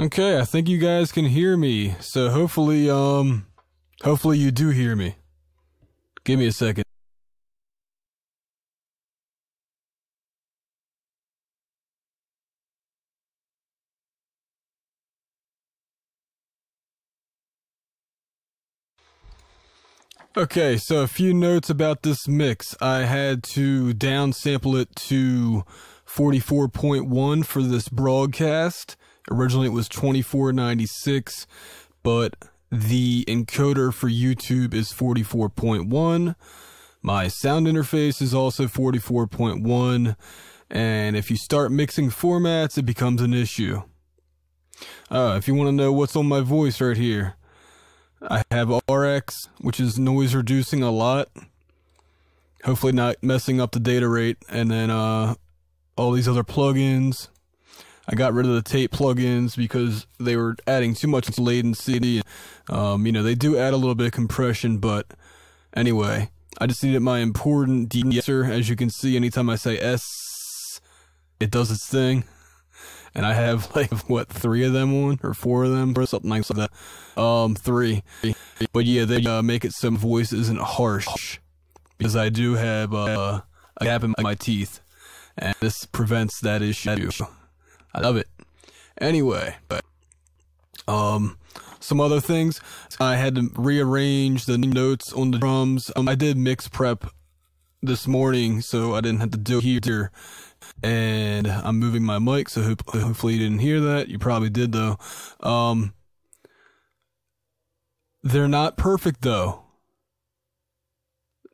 Okay, I think you guys can hear me. So hopefully you do hear me. Give me a second. Okay, so a few notes about this mix. I had to downsample it to 44.1 for this broadcast. Originally it was 2496, but the encoder for YouTube is 44.1. My sound interface is also 44.1, and if you start mixing formats, it becomes an issue. If you want to know what's on my voice right here, I have RX, which is noise reducing a lot. Hopefully not messing up the data rate. And then all these other plugins. I got rid of the tape plugins because they were adding too much latency. They do add a little bit of compression, but anyway, I just needed my important de-esser. As you can see, anytime I say S, it does its thing. And I have like, what, 3 of them on? Or 4 of them? Or something like that. 3. But yeah, they make it so my voice isn't harsh. Because I do have a gap in my teeth. And this prevents that issue. I love it. Anyway, some other things. I had to rearrange the notes on the drums. I did mix prep this morning, so I didn't have to do it here. And I'm moving my mic, so hopefully you didn't hear that. You probably did, though. They're not perfect, though.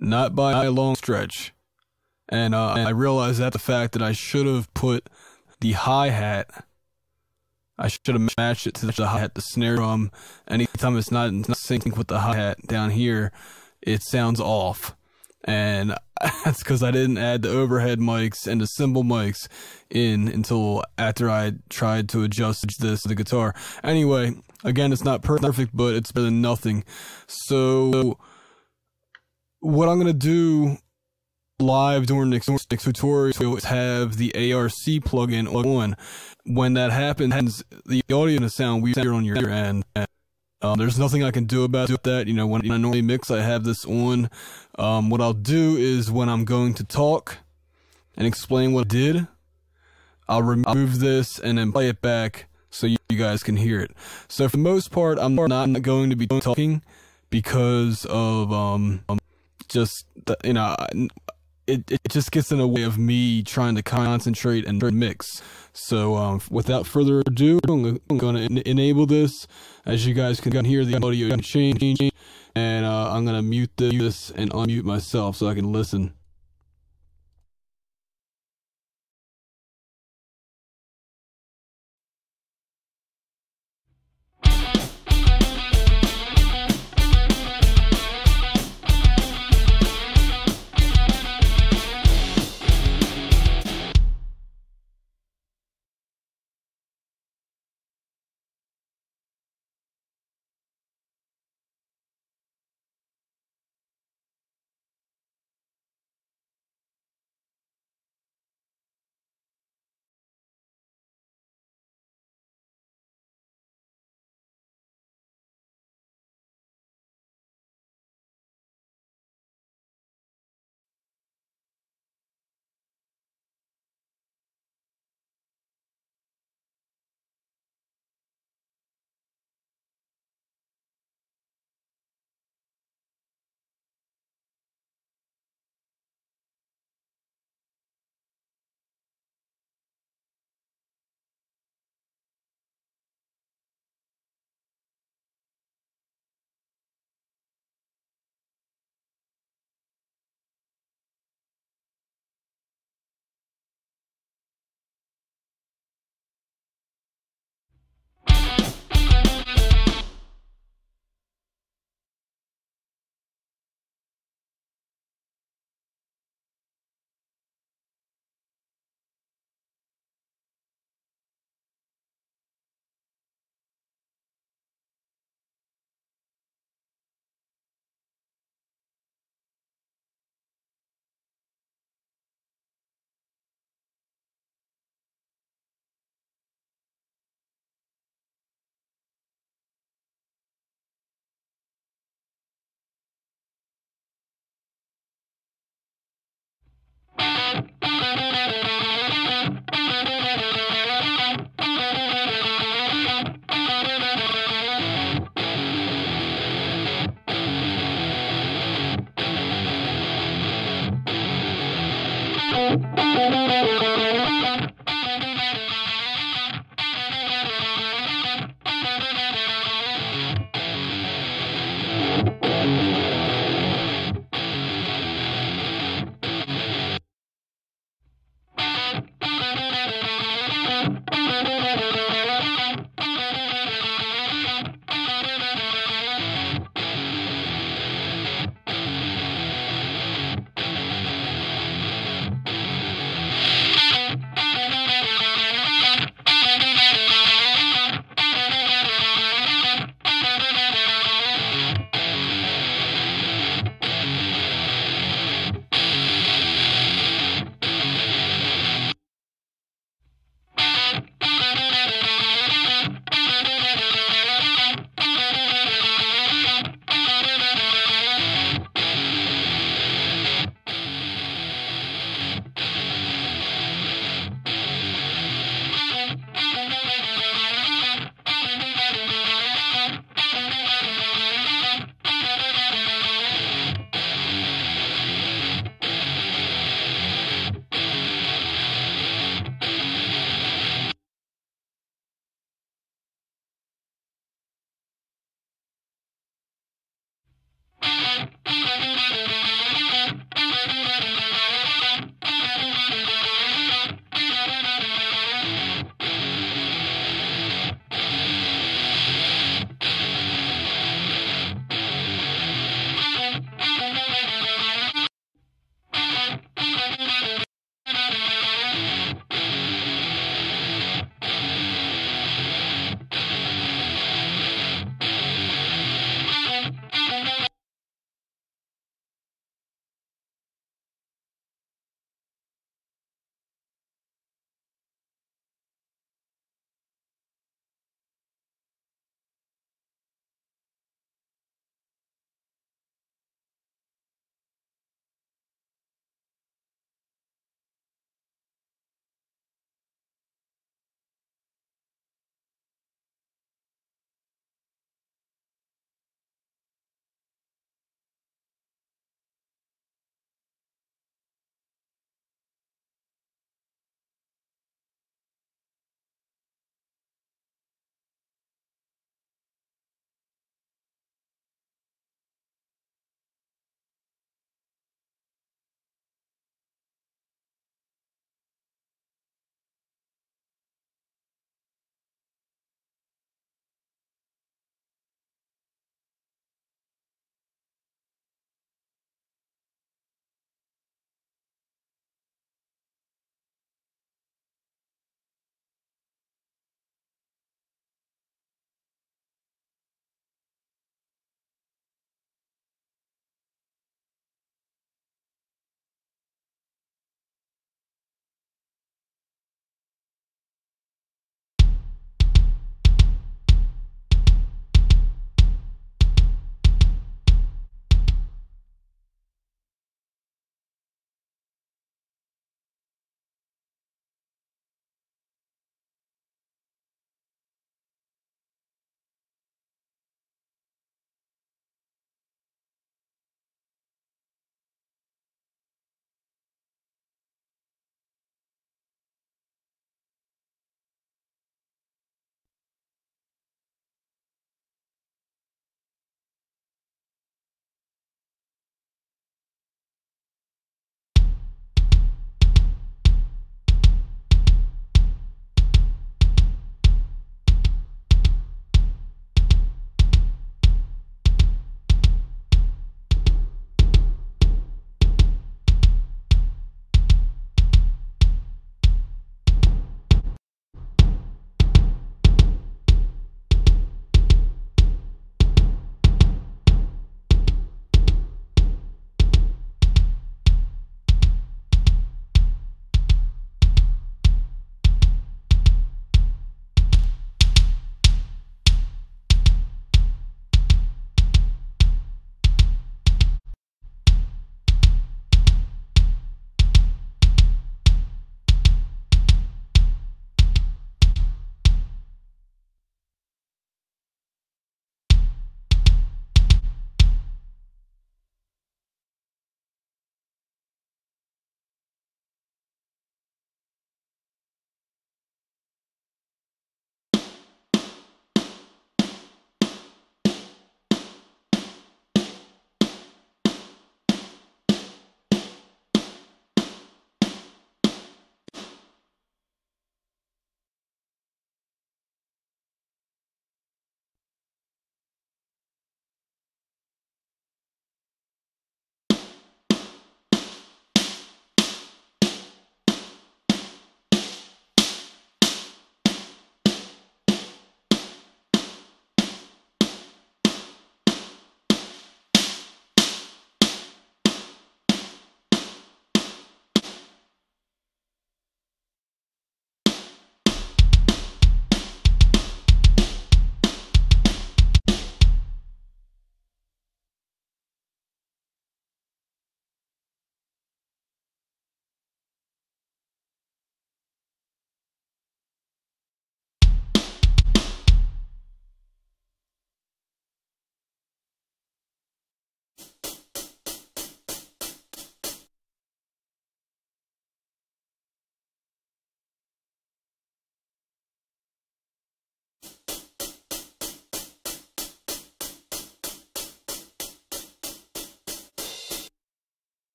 Not by a long stretch. And I realized that the fact that I should have put the hi-hat, I should have matched it to the hi-hat, the snare drum. Anytime it's not syncing with the hi-hat down here, it sounds off. And that's because I didn't add the overhead mics and the cymbal mics in until after I tried to adjust this to the guitar. Anyway, again, it's not perfect, but it's better than nothing. So what I'm going to do live during the next tutorial is have the ARC plugin on. When that happens, the audio and the sound we hear on your end. There's nothing I can do about that. When I normally mix, I have this on. What I'll do is when I'm going to talk and explain what I did, I'll remove this and then play it back so you guys can hear it. So for the most part, I'm not going to be talking because of it just gets in the way of me trying to concentrate and mix. So without further ado, I'm going to enable this. As you guys can hear, the audio change, and I'm going to mute this and unmute myself so I can listen.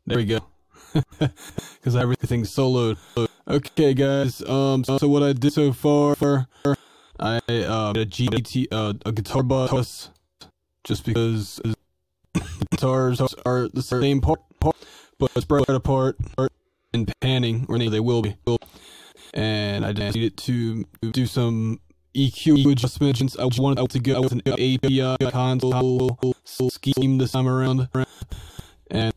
There we go. Because everything's soloed. Okay, guys. So what I did so far, I a guitar bus, just because guitars are the same part, but spread apart and panning, or they will be. And I just needed to do some EQ adjustments. I wanted to go with an API console scheme this time around. And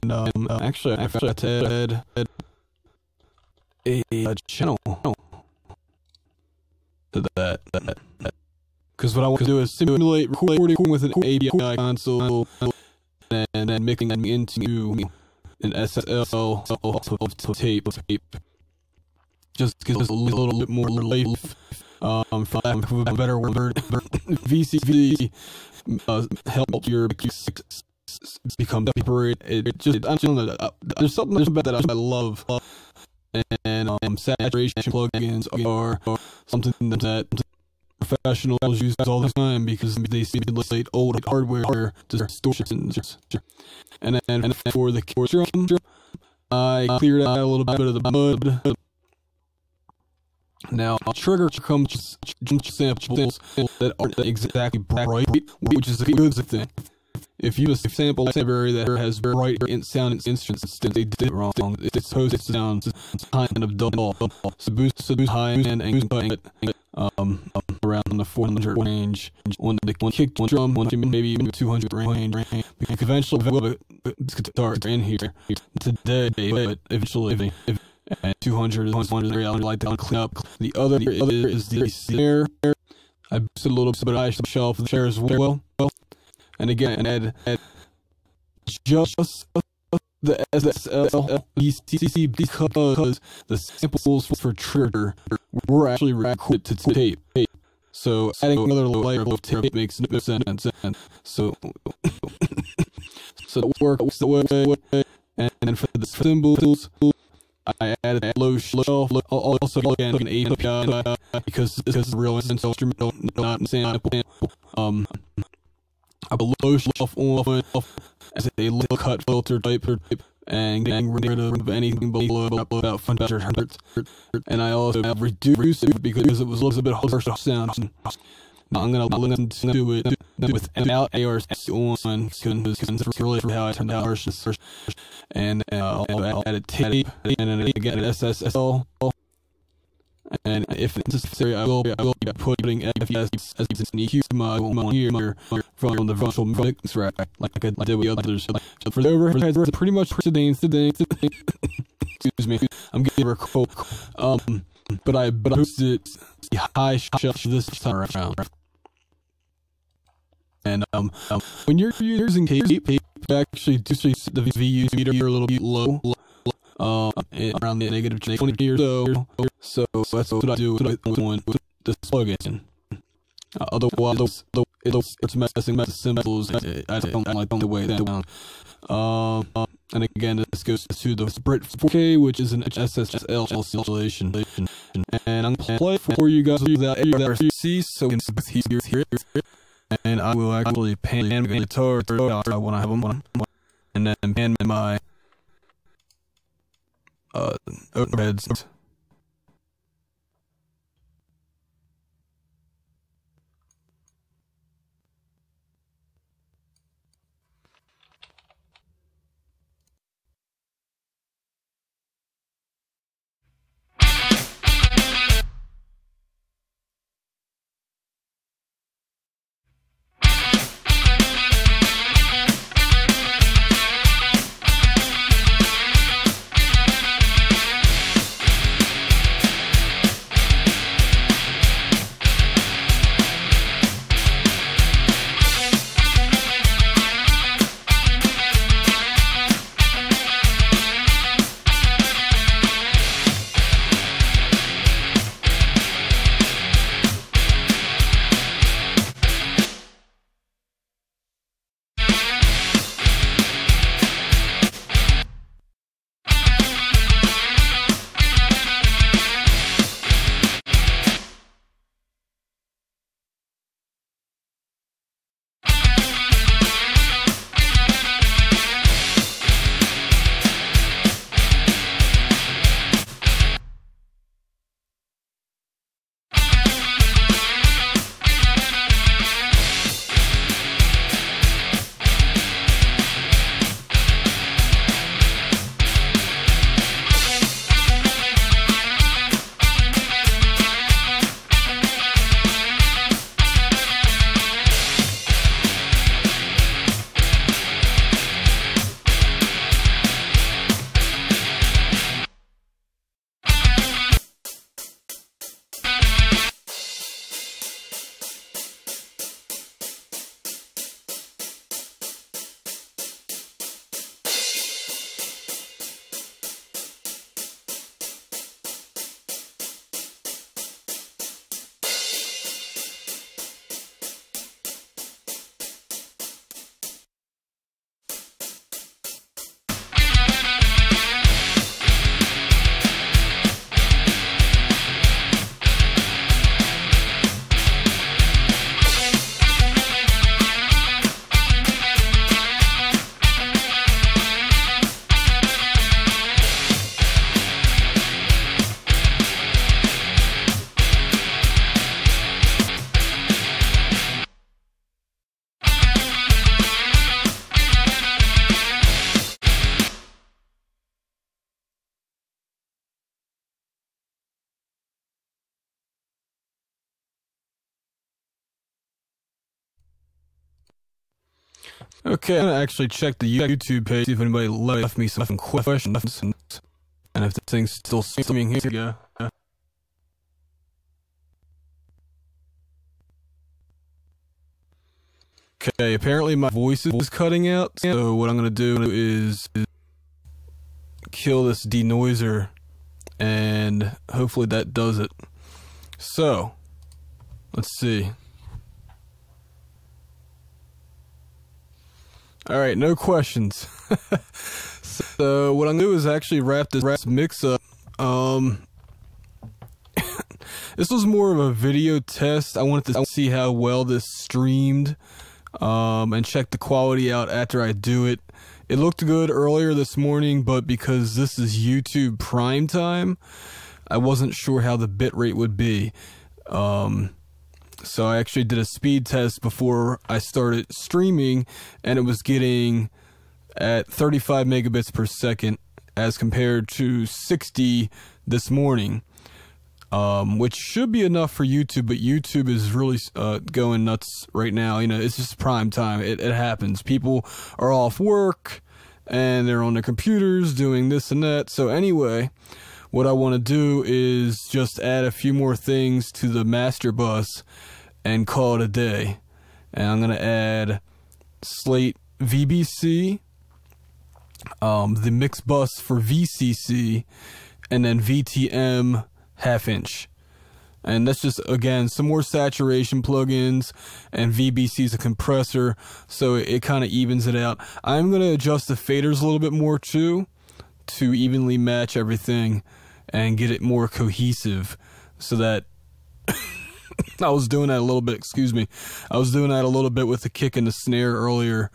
actually, I forgot to add a channel to that. Because what I want to do is simulate recording with an API console and then mixing them into an SSL tape. Just gives us a little bit more life. For lack of a better word, VCV help your become separated. I don't know. There's something about that I love, and saturation plugins are something that professionals use all the time because they simulate old hardware to store systems. And then for the drum, I cleared out a little bit of the mud. Now, trigger comes samples that aren't exactly bright, which is a good thing. If you use a sample library that has bright sound instruments, they did it wrong. It's supposed to sound kind of dull. So boost high end and around the 400 range. On the kick drum, maybe even 200 range. We can eventually develop this guitar in here today, but eventually, and 200 is one area I would like to clean up. The other is the snare. I boosted a little bit, but I shelf the chair as well. And again, add just the SSL ECC because the samples for trigger were actually recorded to tape. So adding another layer of tape makes no sense. So it works the way. And for the cymbals, I added a low shelf. Also again an API because this is a real instrumental, not sample. I put low shelf on as a low cut filter type and getting rid of anything below about 500 hertz. And I also have reduced it because it was a little bit harsh sound. Now I'm gonna listen to it without ARC on because it's really how I turned out harsh. And I'll add a tape and then again an SSL. And if necessary, I will be putting FPS as an EQ mod here from the virtual mix rack, like I did with others. So for the overheads, we're pretty much today. Excuse me, I'm getting a cold. But I boosted the high shelf this time around. And when you're using tape, actually do set the VU meter a little bit low. Around the negative 20 or so. So that's what I do with this plugin. Otherwise, it's messing with the cymbals. I don't like the way that sounds. And again, this goes to the Brit 4K, which is an SSL installation. And I'm going to play for you guys without RC, so it's here. And I will actually pan my guitar when I have them, and then pan my overheads. Okay, I'm gonna actually check the YouTube page, see if anybody left me some questions, and if the thing's still streaming. Here we go. Okay, apparently my voice is cutting out, so what I'm gonna do is kill this denoiser, and hopefully that does it. So, let's see. Alright, no questions. So what I'm gonna do is actually wrap this mix up. This was more of a video test. I wanted to see how well this streamed, and check the quality out after I do it. It looked good earlier this morning, but because this is YouTube prime time, I wasn't sure how the bitrate would be. So I actually did a speed test before I started streaming, and it was getting at 35 megabits per second as compared to 60 this morning, which should be enough for YouTube, but YouTube is really going nuts right now. You know, it's just prime time. It happens. People are off work, and they're on their computers doing this and that. So anyway, what I want to do is just add a few more things to the master bus and call it a day. And I'm going to add slate VBC, the mix bus for VCC, and then VTM half-inch. And that's just, again, some more saturation plugins, and VBC is a compressor, so it kind of evens it out. I'm going to adjust the faders a little bit more too, to evenly match everything and get it more cohesive, so that I was doing that a little bit, excuse me. I was doing that a little bit with the kick and the snare earlier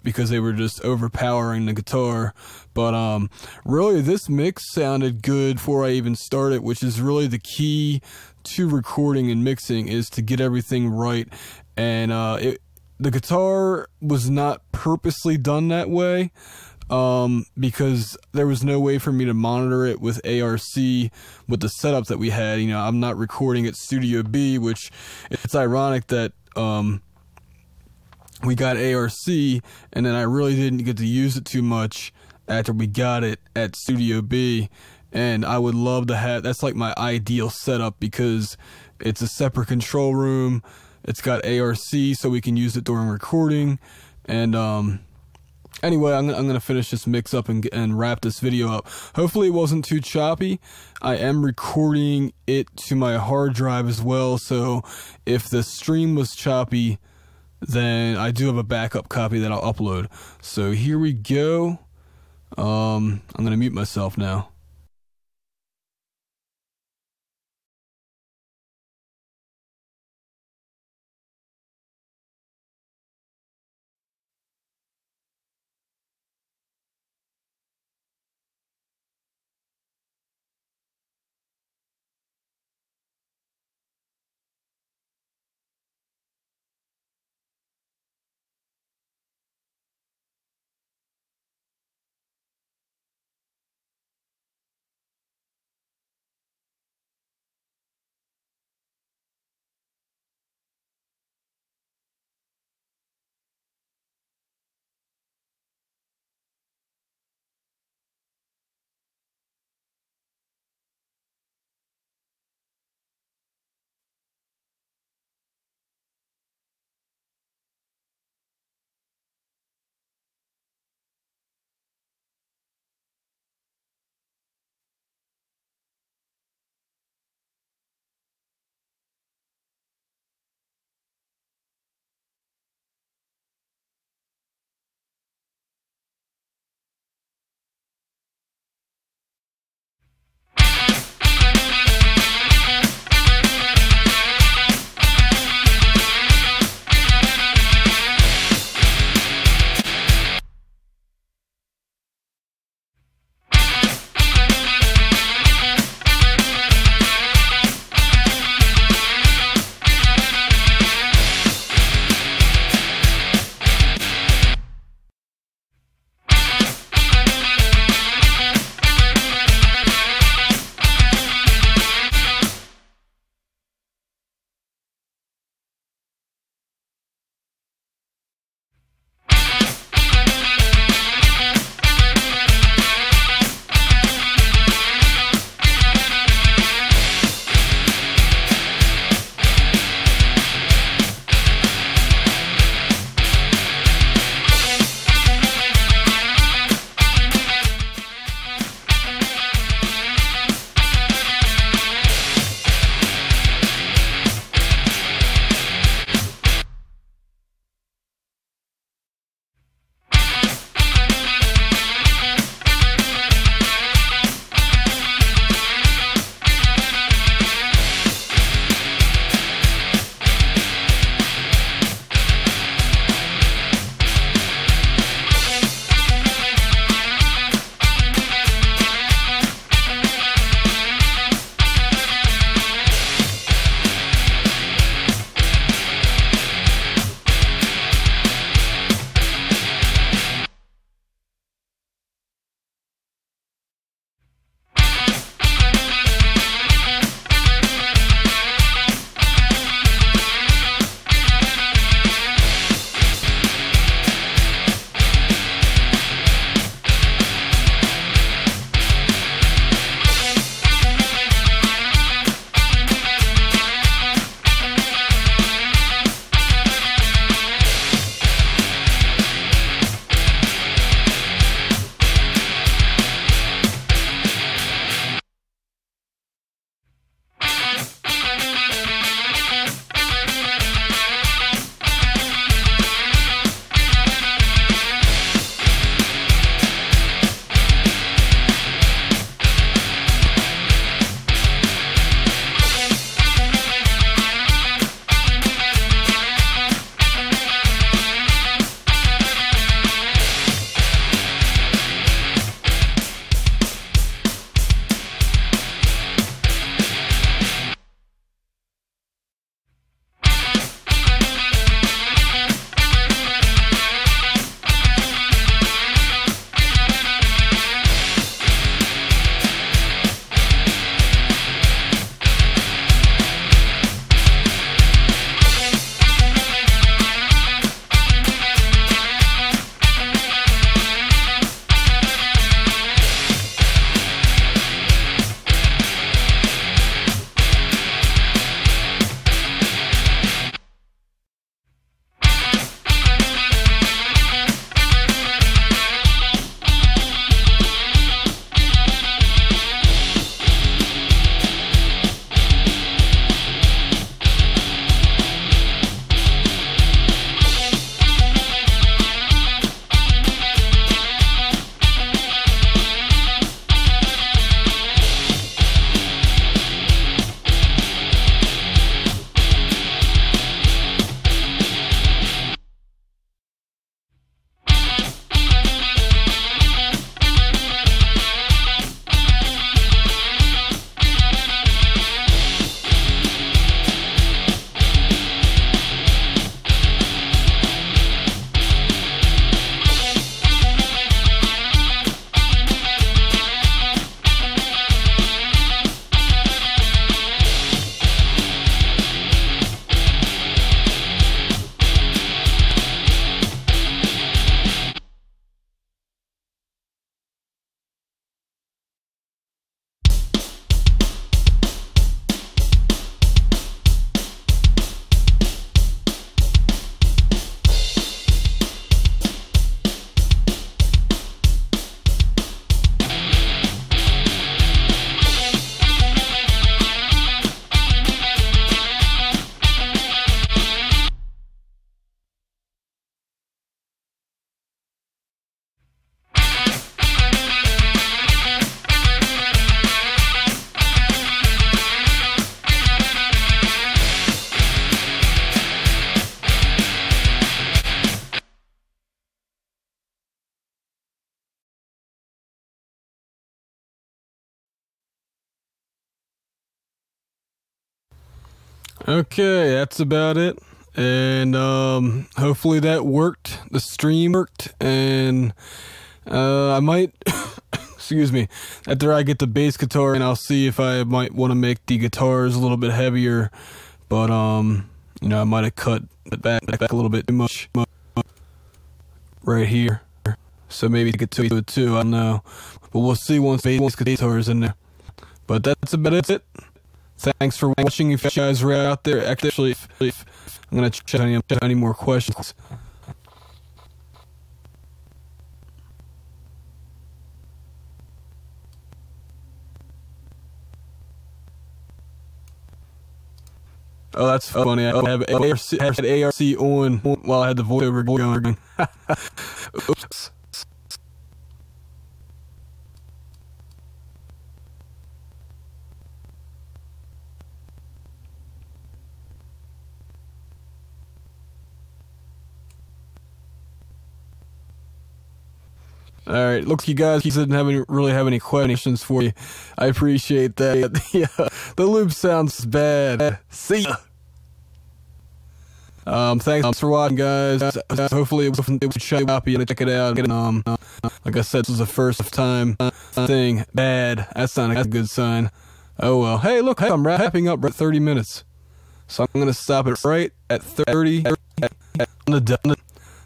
because they were just overpowering the guitar. But really this mix sounded good before I even started, which is really the key to recording and mixing, is to get everything right. And the guitar was not purposely done that way, because there was no way for me to monitor it with ARC with the setup that we had. You know, I'm not recording at Studio B, which it's ironic that we got ARC, and then I really didn't get to use it too much after we got it at Studio B. And I would love to have, that's like my ideal setup, because it's a separate control room, it's got ARC so we can use it during recording. And anyway, I'm gonna finish this mix up and wrap this video up. Hopefully it wasn't too choppy. I am recording it to my hard drive as well, so if the stream was choppy, then I do have a backup copy that I'll upload. So here we go. I'm gonna mute myself now. Okay, that's about it. And hopefully that worked. The stream worked, and I might excuse me, after I get the bass guitar, and I'll see if I might want to make the guitars a little bit heavier. But you know, I might have cut it back a little bit too much right here. So maybe get to it too, I don't know. But we'll see once bass guitar's in there. But that's about it. Thanks for watching. If you guys are out there, actually, I'm going to check any more questions. Oh, that's funny. I have ARC on while I had the voiceover going. Oops. All right, looks you guys didn't really have any questions for me. I appreciate that. Yeah, the loop sounds bad. See ya. Thanks for watching, guys. Hopefully it was choppy and check it out. Like I said, this was the first time thing. Bad. That's not a good sign. Oh well. Hey, look, I'm wrapping up at 30 minutes. So I'm gonna stop it right at 30.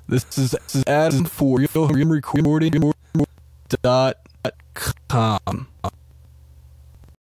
This is Adam for RealHomeRecording.com.